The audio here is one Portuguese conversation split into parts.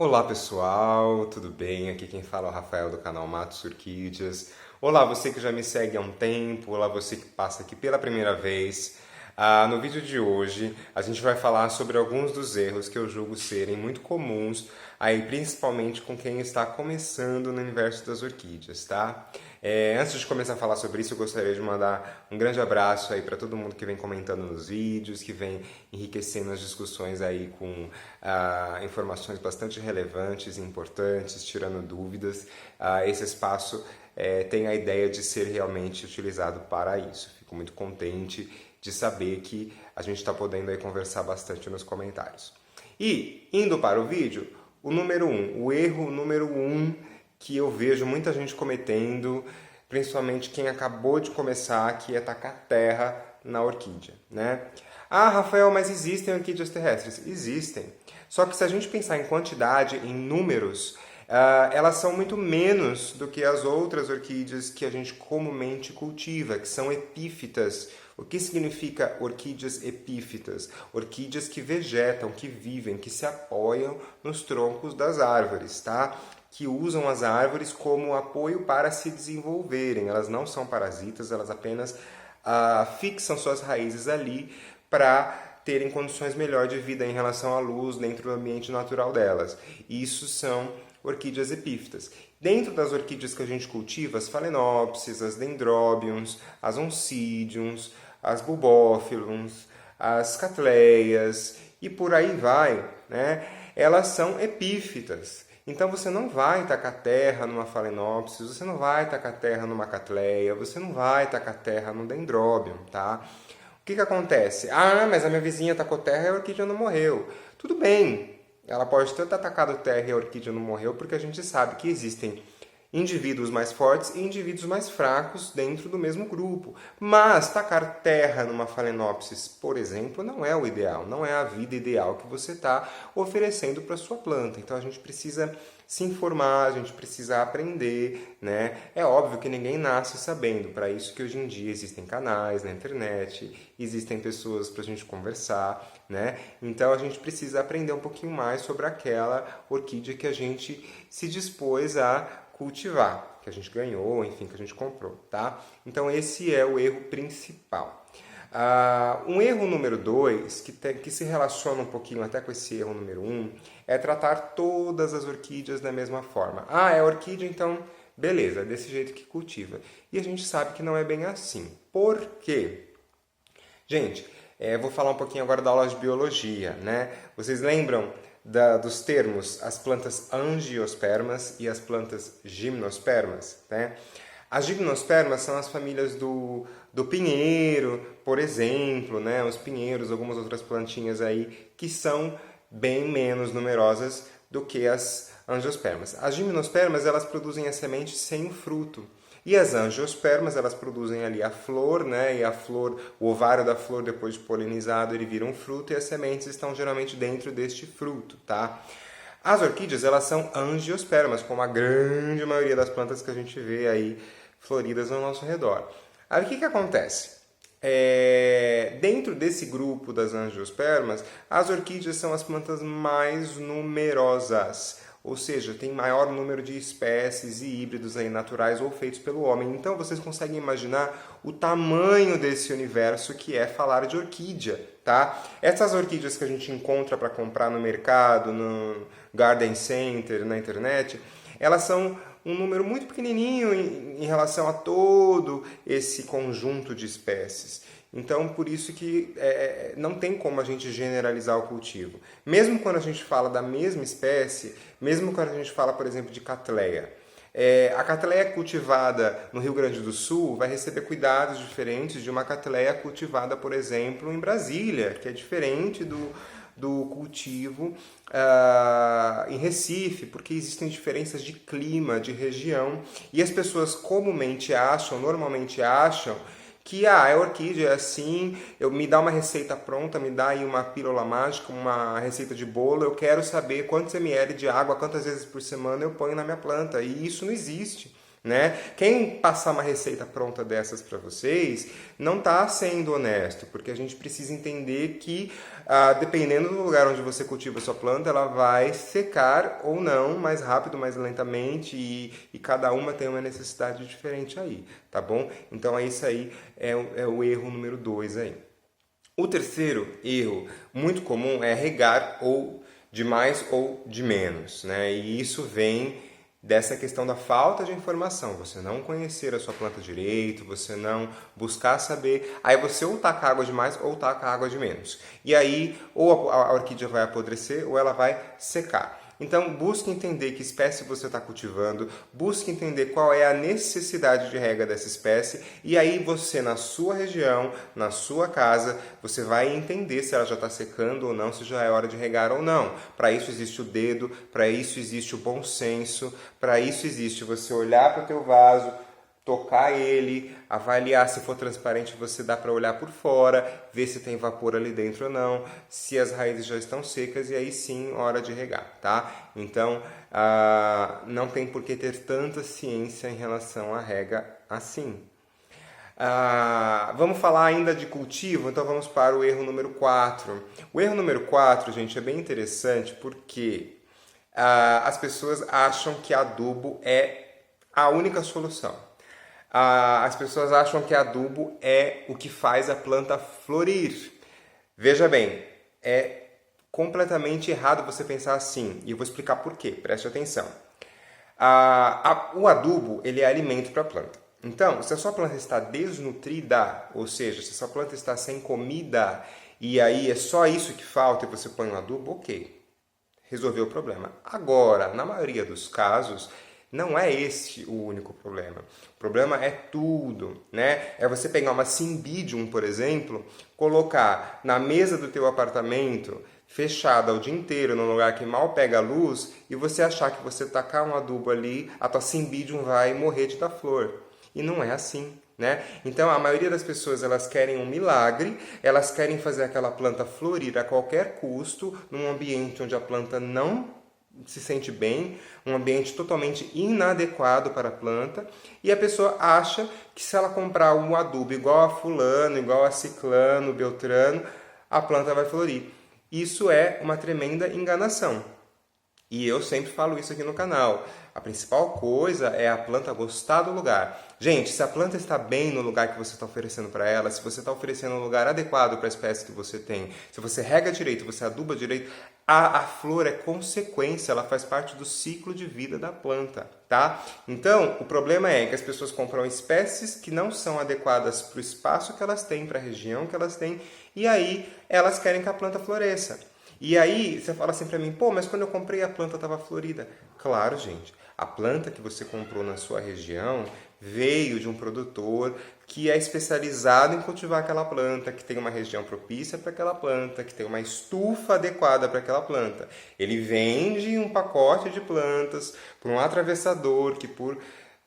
Olá pessoal, tudo bem? Aqui quem fala é o Rafael do canal Matos Orquídeas. Olá você que já me segue há um tempo, olá você que passa aqui pela primeira vez. No vídeo de hoje a gente vai falar sobre alguns dos erros que eu julgo serem muito comuns, aí principalmente com quem está começando no universo das orquídeas, tá? Antes de começar a falar sobre isso, eu gostaria de mandar um grande abraço aí para todo mundo que vem comentando nos vídeos, que vem enriquecendo as discussões aí com informações bastante relevantes e importantes, tirando dúvidas. Esse espaço tem a ideia de ser realmente utilizado para isso. Fico muito contente de saber que a gente está podendo aí conversar bastante nos comentários. E, indo para o vídeo, o erro número um que eu vejo muita gente cometendo, principalmente quem acabou de começar, que é tacar terra na orquídea, né? Ah, Rafael, mas existem orquídeas terrestres? Existem. Só que se a gente pensar em quantidade, em números, elas são muito menos do que as outras orquídeas que a gente comumente cultiva, que são epífitas. O que significa orquídeas epífitas? Orquídeas que vegetam, que vivem, que se apoiam nos troncos das árvores, tá? Que usam as árvores como apoio para se desenvolverem. Elas não são parasitas, elas apenas fixam suas raízes ali para terem condições melhores de vida em relação à luz dentro do ambiente natural delas. Isso são orquídeas epífitas. Dentro das orquídeas que a gente cultiva, as phalaenopsis, as dendrobiums, as oncidiums, as bulbophyllums, as catleias e por aí vai, né? Elas são epífitas. Então você não vai tacar terra numa phalaenopsis, você não vai tacar terra numa catleia, você não vai tacar terra no dendrobium, tá? O que acontece? Ah, mas a minha vizinha tacou terra e a orquídea não morreu. Tudo bem, ela pode ter atacado terra e a orquídea não morreu, porque a gente sabe que existem indivíduos mais fortes e indivíduos mais fracos dentro do mesmo grupo. Mas tacar terra numa phalaenopsis, por exemplo, não é o ideal, não é a vida ideal que você está oferecendo para a sua planta. Então a gente precisa se informar, a gente precisa aprender, né? É óbvio que ninguém nasce sabendo, para isso que hoje em dia existem canais na internet, existem pessoas para a gente conversar, né? Então a gente precisa aprender um pouquinho mais sobre aquela orquídea que a gente se dispôs a cultivar, que a gente ganhou, enfim, que a gente comprou, tá? Então esse é o erro principal. Um erro número 2, que se relaciona um pouquinho até com esse erro número 1, é tratar todas as orquídeas da mesma forma. Ah, é orquídea, então beleza, é desse jeito que cultiva. E a gente sabe que não é bem assim. Por quê? Gente, vou falar um pouquinho agora da aula de biologia, né? Vocês lembram dos termos as plantas angiospermas e as plantas gimnospermas, né? As gimnospermas são as famílias do pinheiro, por exemplo, né? Os pinheiros, algumas outras plantinhas aí que são bem menos numerosas do que as angiospermas. As gimnospermas, elas produzem a semente sem o fruto. E as angiospermas, elas produzem ali a flor, né? E a flor, o ovário da flor, depois de polinizado, ele vira um fruto e as sementes estão geralmente dentro deste fruto, tá? As orquídeas, elas são angiospermas, como a grande maioria das plantas que a gente vê aí floridas ao nosso redor. Aí o que acontece? Dentro desse grupo das angiospermas, as orquídeas são as plantas mais numerosas, ou seja, tem maior número de espécies e híbridos aí naturais ou feitos pelo homem. Então vocês conseguem imaginar o tamanho desse universo que é falar de orquídea, tá? Essas orquídeas que a gente encontra para comprar no mercado, no garden center, na internet, elas são um número muito pequenininho em relação a todo esse conjunto de espécies. Então, por isso que não tem como a gente generalizar o cultivo. Mesmo quando a gente fala da mesma espécie, mesmo quando a gente fala, por exemplo, de catleia, a catleia cultivada no Rio Grande do Sul vai receber cuidados diferentes de uma catleia cultivada, por exemplo, em Brasília, que é diferente do cultivo em Recife, porque existem diferenças de clima, de região, e as pessoas normalmente acham que é orquídea, é assim, me dá uma receita pronta, me dá aí uma pílula mágica, uma receita de bolo, eu quero saber quantos ml de água, quantas vezes por semana eu ponho na minha planta, e isso não existe. Né? Quem passar uma receita pronta dessas para vocês não está sendo honesto, porque a gente precisa entender que dependendo do lugar onde você cultiva a sua planta, ela vai secar ou não, mais rápido, mais lentamente, e cada uma tem uma necessidade diferente aí, tá bom? Então é isso aí, é o erro número 2 aí. O terceiro erro muito comum é regar ou de mais ou de menos, né? E isso vem dessa questão da falta de informação, você não conhecer a sua planta direito, você não buscar saber, aí você ou taca água de mais ou taca água de menos. E aí ou a orquídea vai apodrecer ou ela vai secar. Então, busque entender que espécie você está cultivando, busque entender qual é a necessidade de rega dessa espécie, e aí você, na sua região, na sua casa, você vai entender se ela já está secando ou não, se já é hora de regar ou não. Para isso existe o dedo, para isso existe o bom senso, para isso existe você olhar para o teu vaso, tocar ele, avaliar se for transparente, você dá para olhar por fora, ver se tem vapor ali dentro ou não, se as raízes já estão secas, e aí sim, hora de regar, tá? Então, não tem por que ter tanta ciência em relação à rega assim. Vamos falar ainda de cultivo, então vamos para o erro número 4. O erro número 4, gente, é bem interessante porque as pessoas acham que adubo é a única solução. As pessoas acham que adubo é o que faz a planta florir. Veja bem, é completamente errado você pensar assim, e eu vou explicar por quê, preste atenção. O adubo, ele é alimento para a planta. Então, se a sua planta está desnutrida, ou seja, se a sua planta está sem comida, e aí é só isso que falta e você põe um adubo, ok, resolveu o problema. Agora, na maioria dos casos, não é esse o único problema. O problema é tudo, né? É você pegar uma Cymbidium, por exemplo, colocar na mesa do teu apartamento, fechada o dia inteiro, num lugar que mal pega a luz, e você achar que você tacar um adubo ali, a tua Cymbidium vai morrer de dar flor. E não é assim, né? Então, a maioria das pessoas, elas querem um milagre, elas querem fazer aquela planta florir a qualquer custo, num ambiente onde a planta não se sente bem, um ambiente totalmente inadequado para a planta, e a pessoa acha que se ela comprar um adubo igual a fulano, igual a ciclano, beltrano, a planta vai florir. Isso é uma tremenda enganação. E eu sempre falo isso aqui no canal. A principal coisa é a planta gostar do lugar. Gente, se a planta está bem no lugar que você está oferecendo para ela, se você está oferecendo um lugar adequado para a espécie que você tem, se você rega direito, você aduba direito, a flor é consequência, ela faz parte do ciclo de vida da planta, tá? Então, o problema é que as pessoas compram espécies que não são adequadas para o espaço que elas têm, para a região que elas têm, e aí elas querem que a planta floresça. E aí você fala assim para mim, pô, mas quando eu comprei a planta estava florida. Claro, gente, a planta que você comprou na sua região veio de um produtor que é especializado em cultivar aquela planta, que tem uma região propícia para aquela planta, que tem uma estufa adequada para aquela planta. Ele vende um pacote de plantas para um atravessador que, por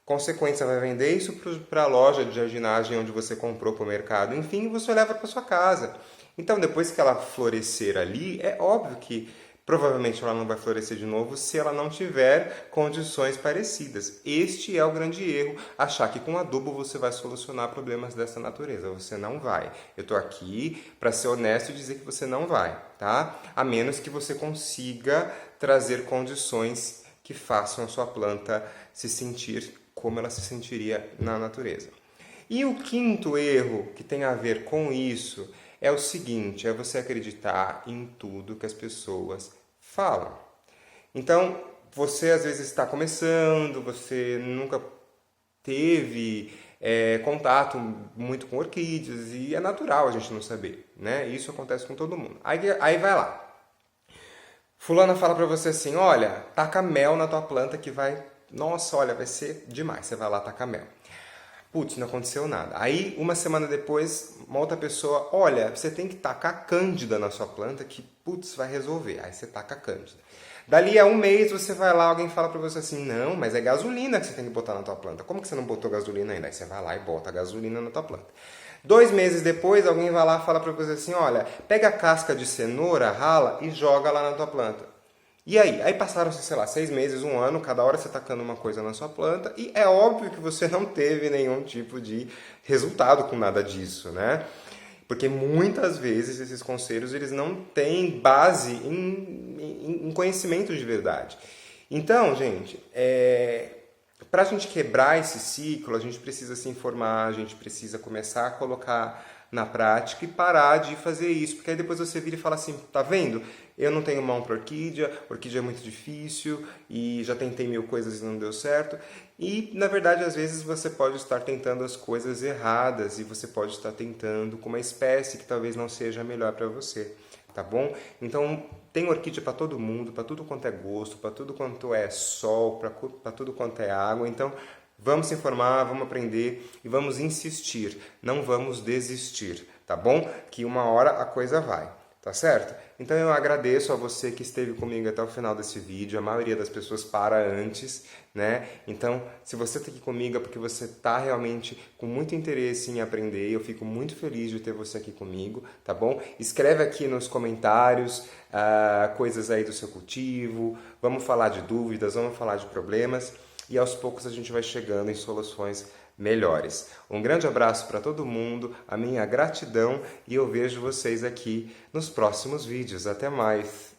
consequência, vai vender isso para a loja de jardinagem onde você comprou para o mercado. Enfim, você leva para sua casa. Então, depois que ela florescer ali, é óbvio que provavelmente ela não vai florescer de novo se ela não tiver condições parecidas. Este é o grande erro, achar que com adubo você vai solucionar problemas dessa natureza. Você não vai. Eu estou aqui para ser honesto e dizer que você não vai, tá? A menos que você consiga trazer condições que façam a sua planta se sentir como ela se sentiria na natureza. E o quinto erro que tem a ver com isso é o seguinte, é você acreditar em tudo que as pessoas falam. Então, você às vezes está começando, você nunca teve contato muito com orquídeas, e é natural a gente não saber, né? Isso acontece com todo mundo. Aí vai lá. Fulana fala pra você assim, olha, taca mel na tua planta que vai... Nossa, olha, vai ser demais. Você vai lá tacar mel. Putz, não aconteceu nada. Aí, uma semana depois, uma outra pessoa, olha, você tem que tacar cândida na sua planta que, putz, vai resolver. Aí você taca cândida. Dali a um mês, você vai lá, alguém fala pra você assim, não, mas é gasolina que você tem que botar na tua planta. Como que você não botou gasolina ainda? Aí você vai lá e bota gasolina na tua planta. 2 meses depois, alguém vai lá e fala pra você assim, olha, pega a casca de cenoura, rala e joga lá na tua planta. E aí? Aí passaram-se, sei lá, 6 meses, 1 ano, cada hora você tacando uma coisa na sua planta, e é óbvio que você não teve nenhum tipo de resultado com nada disso, né? Porque muitas vezes esses conselhos eles não têm base em conhecimento de verdade. Então, gente, para a gente quebrar esse ciclo, a gente precisa se informar, a gente precisa começar a colocar na prática e parar de fazer isso, porque aí depois você vira e fala assim, tá vendo? Eu não tenho mão para orquídea é muito difícil e já tentei mil coisas e não deu certo. E, na verdade, às vezes você pode estar tentando as coisas erradas e você pode estar tentando com uma espécie que talvez não seja a melhor para você, tá bom? Então, tem orquídea para todo mundo, para tudo quanto é gosto, para tudo quanto é sol, para tudo quanto é água. Então, vamos se informar, vamos aprender e vamos insistir. Não vamos desistir, tá bom? Que uma hora a coisa vai, tá certo? Então eu agradeço a você que esteve comigo até o final desse vídeo. A maioria das pessoas para antes, né? Então, se você está aqui comigo é porque você está realmente com muito interesse em aprender. Eu fico muito feliz de ter você aqui comigo, tá bom? Escreve aqui nos comentários coisas aí do seu cultivo. Vamos falar de dúvidas, vamos falar de problemas. E aos poucos a gente vai chegando em soluções melhores. Um grande abraço para todo mundo, a minha gratidão e eu vejo vocês aqui nos próximos vídeos. Até mais!